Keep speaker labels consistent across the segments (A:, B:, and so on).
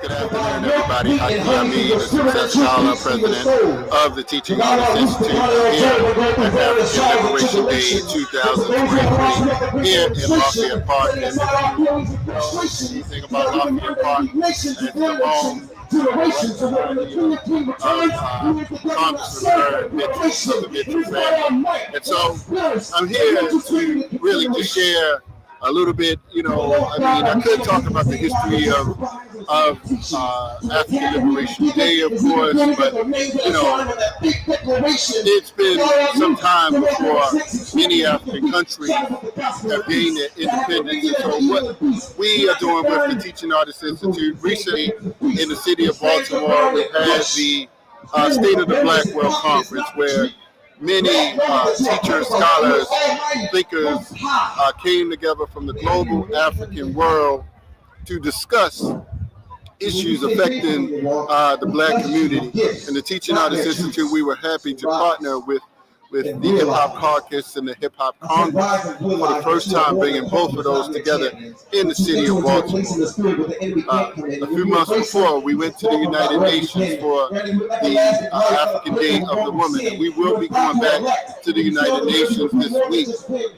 A: Good afternoon, everybody. Haki, Ammi, the Success Scholar, President of the Teaching Artists Institute here at African Liberation Day 2023 here in Lafayette Park. And if you know anything about Lafayette Park, it's the home Congressman Mitchell of the Mitchell family. And so I'm here to really just share a little bit, I could talk about the history of African Liberation Day, of course, but, it's been some time before many African countries have gained their independence. And so what we are doing with the Teaching Artists Institute recently in the city of Baltimore, we had the State of the Black World Conference, where many teachers, scholars, thinkers came together from the global African world to discuss issues affecting the Black community. In the Teaching Artists Institute, we were happy to partner with the Hip Hop Caucus and the Hip Hop Congress for the first time, bringing both of those together in the city of Baltimore. A few months before, we went to the United Nations for the African Day of the Woman, and we will be going back to the United Nations this week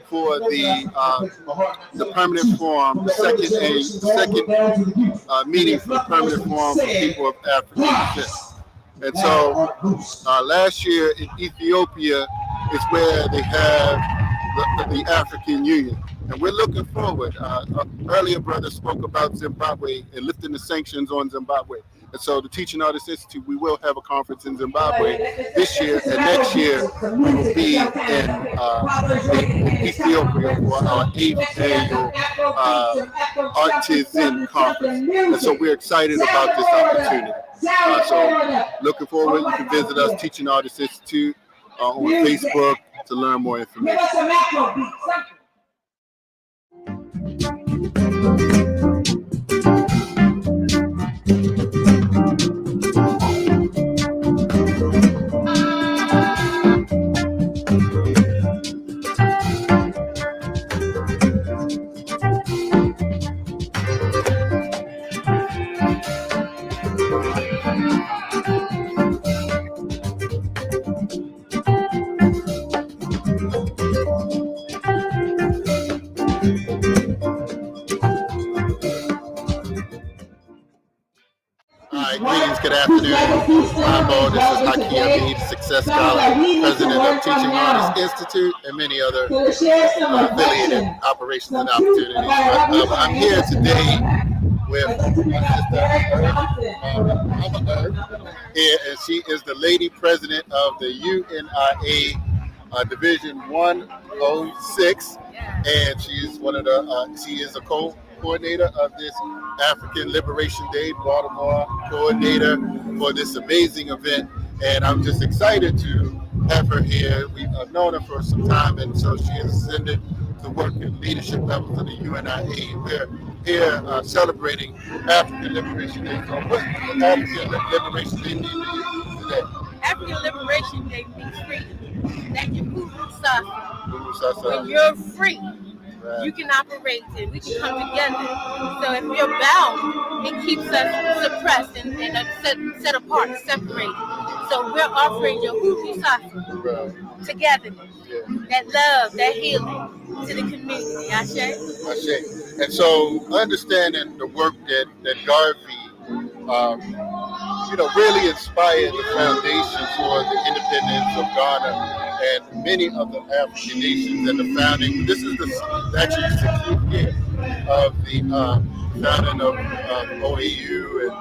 A: for the Permanent Forum, the second meeting for the Permanent Forum for people of African descent. And so last year in Ethiopia is where they have the African Union. And we're looking forward. Earlier, brother spoke about Zimbabwe and lifting the sanctions on Zimbabwe. And so the Teaching Artists Institute, we will have a conference in Zimbabwe this year, and next year we will be in Ethiopia for our 8th annual Artisan Conference. And so we're excited about this opportunity. So looking forward, you can visit us, Teaching Artists Institute, on Facebook to learn more information. Greetings, good afternoon. This is Haki, Ammi, Success Scholar, President of Teaching Artists Institute, and many other affiliated operations and opportunities. I'm here today with my sister, here, and she is the Lady President of the UNIA Division 106, and she is she is a coordinator of this African Liberation Day, Baltimore coordinator for this amazing event, and I'm just excited to have her here. I've known her for some time, and so she has ascended to work at leadership levels of the UNIA. We're here celebrating African Liberation Day. So what does African Liberation Day mean to you today?
B: African Liberation Day means freedom. That you move when you're free. You can operate and we can come together. So if we're bound, it keeps us suppressed and set apart, separated. So we're offering Yahuwah togetherness, that love, that healing to the community. Ashe.
A: And so understanding the work that Garvey really inspired the foundation for the independence of Ghana and many other African nations and the founding. This is actually the 60th year of the founding of OAU and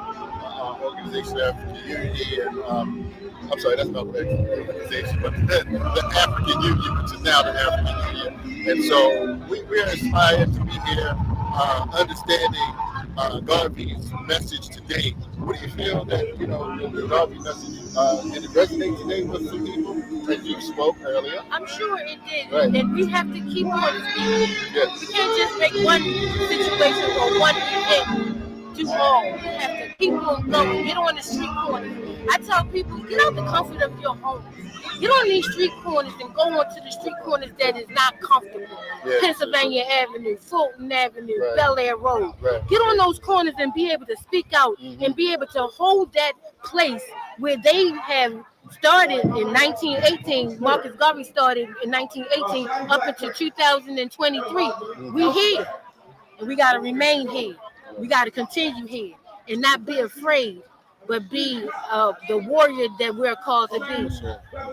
A: Organization of African Unity, and I'm sorry, that's not the organization, but the African Union, which is now the African Union. And so we're inspired to be here, understanding Garvey's message today. What do you feel that, the Garvey message, did it resonate today with some people as you spoke earlier?
B: I'm sure it did.
A: Right.
B: And we have to keep on speaking.
A: Yes.
B: We can't just make one situation or one event do all. We have to keep on going. Get on the street corners. I tell people, get out the comfort of your home. Get on these street corners and go onto the street corners that is not comfortable.
A: Yes.
B: Pennsylvania Avenue, Fulton Avenue,
A: Right.
B: Bel Air Road.
A: Right.
B: Get on those corners and be able to speak out and be able to hold that place where they have started in 1918. Marcus Garvey started in 1918 up until 2023. We here, and we got to remain here. We got to continue here and not be afraid, but be the warrior that we're called to be.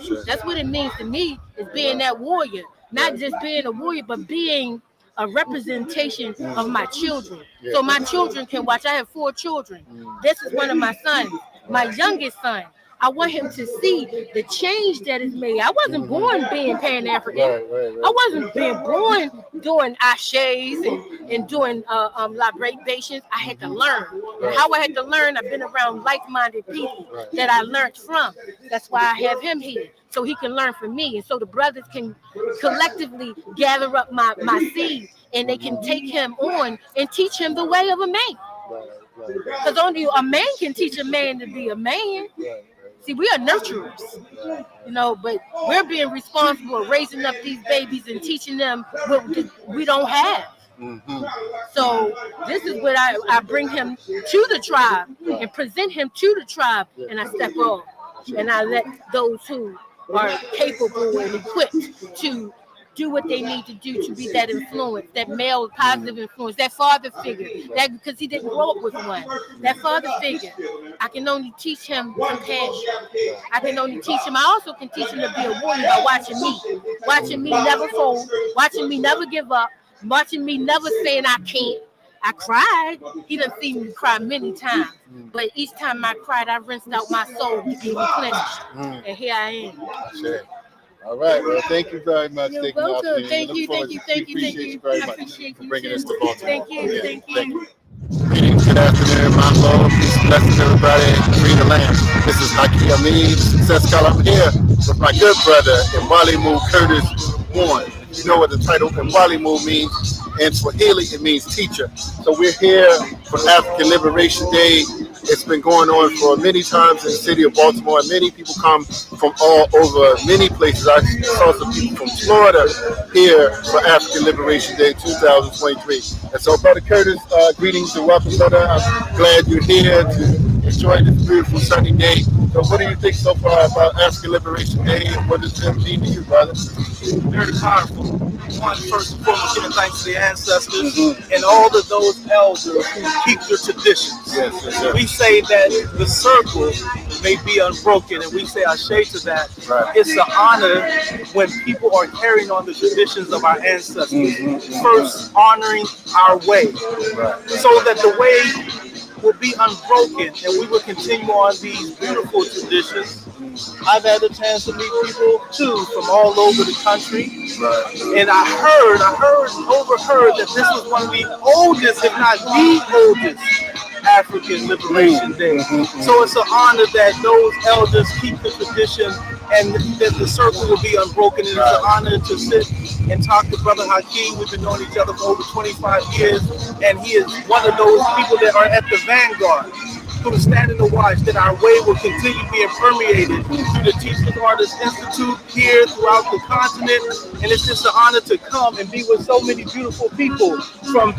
A: Sure.
B: That's what it means to me, is being that warrior. Not just being a warrior, but being a representation of my children.
A: Yeah.
B: So my children can watch. I have 4 children. This is one of my sons, my youngest son. I want him to see the change that is made. I wasn't born being Pan-African.
A: Right.
B: I wasn't being born doing ashes and doing libations. I had to learn. And how I had to learn, I've been around like-minded people that I learned from. That's why I have him here, so he can learn from me. And so the brothers can collectively gather up my seed, and they can take him on and teach him the way of a man. Because only a man can teach a man to be a man. See, we are nurturers, but we're being responsible, raising up these babies and teaching them what we don't have. So this is what I bring him to the tribe and present him to the tribe, and I step off and I let those who are capable and equipped to do what they need to do to be that influence, that male positive influence, that father figure, that because he didn't grow up with one. That father figure, I can only teach him compassion. I can only teach him. I also can teach him to be a warrior by watching me never fold, watching me never give up, watching me never saying I can't. I cried. He done seen me cry many times, but each time I cried, I rinsed out my soul to be replenished, and here I am.
A: Sure. All right, well, thank you very much.
B: You're welcome. Thank you
A: very
B: I
A: much
B: appreciate
A: for
B: you
A: bringing
B: too.
A: us to Baltimore.
B: Thank you.
A: Greetings, good afternoon, my Lord. Peace and blessings, everybody, in free the land. This is Haki, Ammi, the Success Scholar. I'm here with my good brother, Mwalimu Curtis Warren. You know what the title Mwalimu means. In Swahili, it means teacher. So we're here for African Liberation Day. It's been going on for many times in the city of Baltimore. Many people come from all over, many places. I saw some people from Florida here for African Liberation Day 2023. And so, Brother Curtis, greetings and welcome, brother. I'm glad you're here to enjoy this beautiful sunny day. So what do you think so far about African Liberation Day, and what does it mean to you, brother?
C: Very powerful. One, first and foremost, giving thanks to the ancestors and all of those elders who keep their traditions.
A: Yes.
C: We say that the circle may be unbroken, and we say ashe to that.
A: Right.
C: It's an honor when people are carrying on the traditions of our ancestors. First, honoring our way, so that the way will be unbroken, and we will continue on these beautiful traditions. I've had a chance to meet people too from all over the country, and I overheard that this was one of the oldest, if not the oldest, African Liberation Day. So it's an honor that those elders keep the tradition, and that the circle will be unbroken. And it's an honor to sit and talk to Brother Haki. We've been knowing each other for over 25 years, and he is one of those people that are at the vanguard, who stand in the watch that our way will continue being permeated through the Teachers Artists Institute here throughout the continent. And it's just an honor to come and be with so many beautiful people from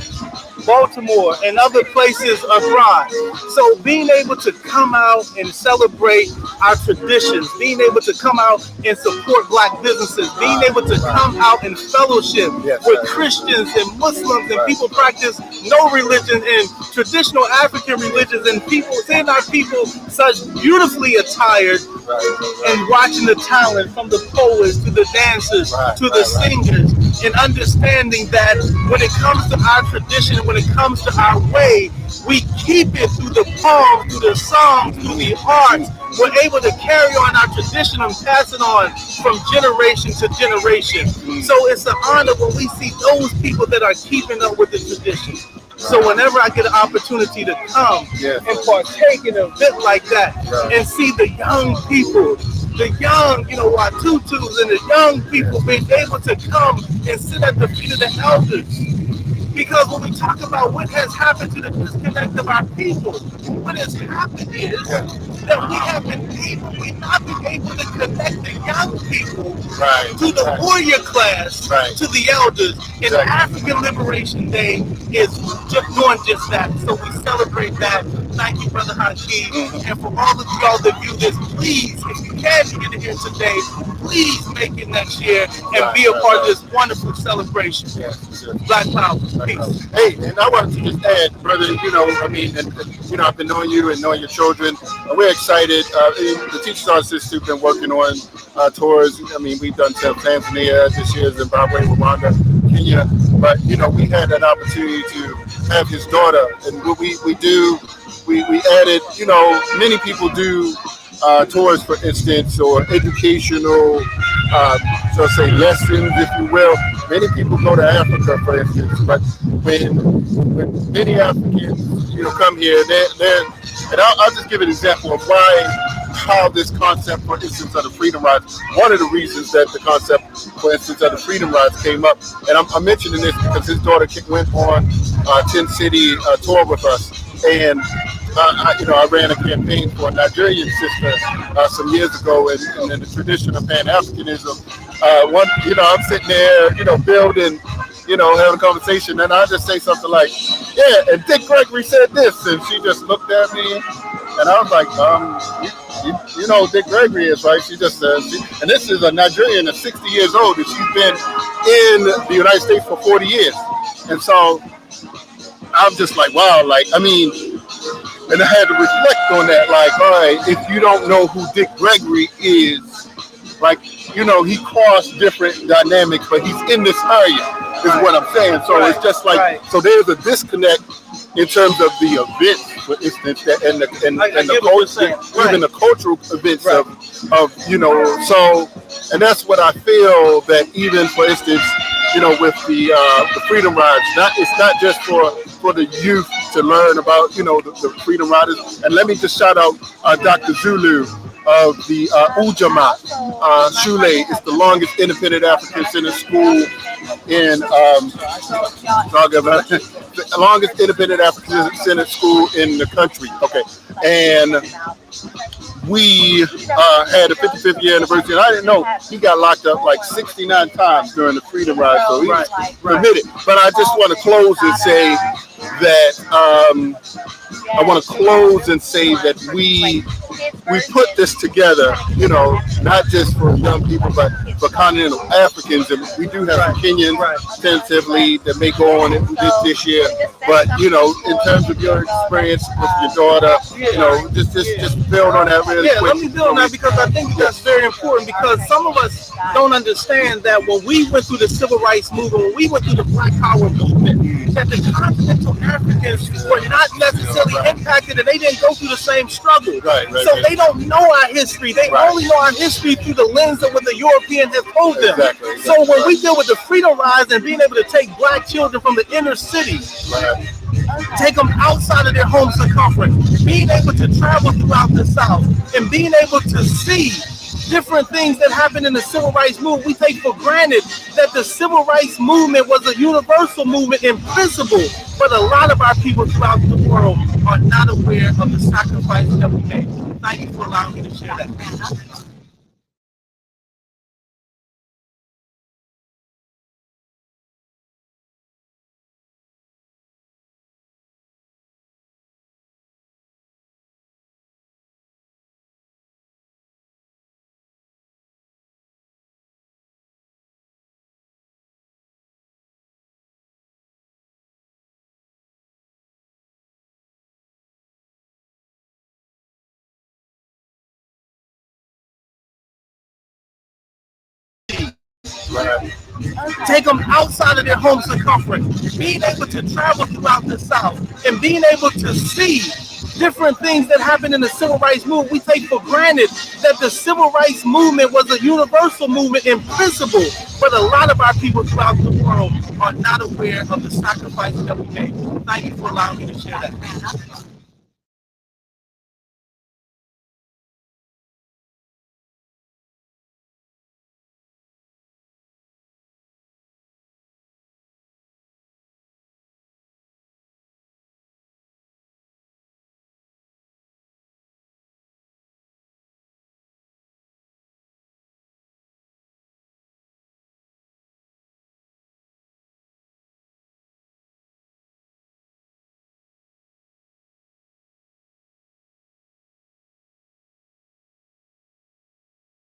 C: Baltimore and other places abroad. So being able to come out and celebrate our traditions, being able to come out and support Black businesses, being able to come out and fellowship with Christians and Muslims and people practice no religion and traditional African religions, and people, seeing our people such beautifully attired and watching the talent from the poets to the dancers to the singers, and understanding that when it comes to our tradition, when it comes to our way, we keep it through the poems, through the songs, through the arts. We're able to carry on our tradition and pass it on from generation to generation. So it's an honor when we see those people that are keeping up with the tradition. So whenever I get an opportunity to come and partake in an event like that and see the young people, the young, our tutus and the young people being able to come and sit at the feet of the elders. Because when we talk about what has happened to the disconnect of our people, what has happened is that we've not been able to connect the young people to the warrior class, to the elders. And African Liberation Day is just doing just that. So we celebrate that. Thank you, Brother Haki. And for all of y'all that view this, please, if you can get here today, please make it next year and be a part of this wonderful celebration. Black Power. Peace.
A: Hey, and I wanted to just add, brother, I've been knowing you and knowing your children. We're excited. The Teachers Arts Institute been working on tours. I mean, we've done Tanzania this year, Zimbabwe, Rwanda, Kenya. But, we had an opportunity to have his daughter. And what we added, many people do tours, for instance, or educational, lessons, if you will. Many people go to Africa, for instance, but when many Africans, come here, and I'll just give an example of how this concept, for instance, of the Freedom Rides. One of the reasons that the concept, for instance, of the Freedom Rides came up, and I'm mentioning this because his daughter went on a 10-city tour with us, and I ran a campaign for a Nigerian sister some years ago, and in the tradition of Pan-Africanism, I'm sitting there, building, having a conversation, and I just say something like, yeah, and Dick Gregory said this, and she just looked at me, and I was like, you know who Dick Gregory is, right? She just said, and this is a Nigerian that's 60 years old, and she's been in the United States for 40 years, and so I'm just like, wow, and I had to reflect on that, all right, if you don't know who Dick Gregory is, he crossed different dynamics, but he's in this area, is what I'm saying. So it's just so there's a disconnect in terms of the events, for instance, and the culture, even the cultural events of so, and that's what I feel that even, for instance, with the Freedom Rides, it's not just for the youth to learn about, the Freedom Riders. And let me just shout out Dr. Zulu of the Ujamaa Shule. It's the longest independent African Center school in the longest independent African Center school in the country. Okay, and we had a 55th year anniversary, and I didn't know he got locked up 69 times during the Freedom Ride, so he was committed. But I just want to close and say that we put this together, not just for young people, but for continental Africans. And we do have Kenyans tentatively that may go on this year. But, in terms of your experience with your daughter, just build on that really quick.
C: Let me build on that, because I think that's very important, because some of us don't understand that when we went through the Civil Rights Movement, when we went through the Black Power Movement, that the continental Africans were not necessarily impacted, and they didn't go through the same struggle. So they don't know our history. They only know our history through the lens of what the European has told them. So when we deal with the Freedom Rides and being able to take Black children from the inner city, take them outside of their home circumference, being able to travel throughout the South, and being able to see different things that happened in the Civil Rights Movement, we take for granted that the Civil Rights Movement was a universal movement in principle, but a lot of our people throughout the world are not aware of the sacrifice that we made. Thank you for allowing me to share that. Take them outside of their home circumference. Being able to travel throughout the South and being able to see different things that happen in the civil rights movement. We take for granted that the civil rights movement was a universal movement in principle, but a lot of our people throughout the world are not aware of the sacrifice that we made. Thank you for allowing me to share that.